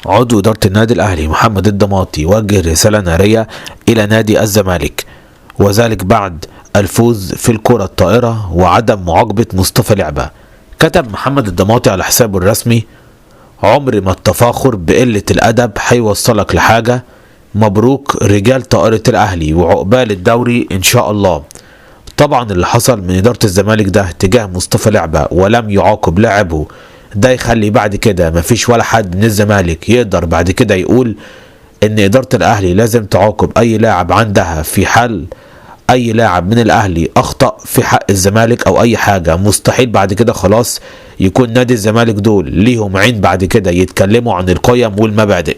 عضو إدارة النادي الأهلي محمد الضماطي وجه رسالة نارية إلى نادي الزمالك، وذلك بعد الفوز في الكرة الطائرة وعدم معاقبة مصطفى لعبة. كتب محمد الضماطي على حسابه الرسمي: عمر ما التفاخر بقلة الأدب هيوصلك لحاجة. مبروك رجال طائرة الأهلي وعقبال الدوري إن شاء الله. طبعا اللي حصل من إدارة الزمالك ده تجاه مصطفى لعبة ولم يعاقب لاعبه، ده يخلي بعد كده مفيش ولا حد من الزمالك يقدر بعد كده يقول ان إدارة الأهلي لازم تعاقب أي لاعب عندها في حال أي لاعب من الأهلي أخطأ في حق الزمالك أو أي حاجة. مستحيل بعد كده خلاص يكون نادي الزمالك دول ليهم عين بعد كده يتكلموا عن القيم والمبادئ.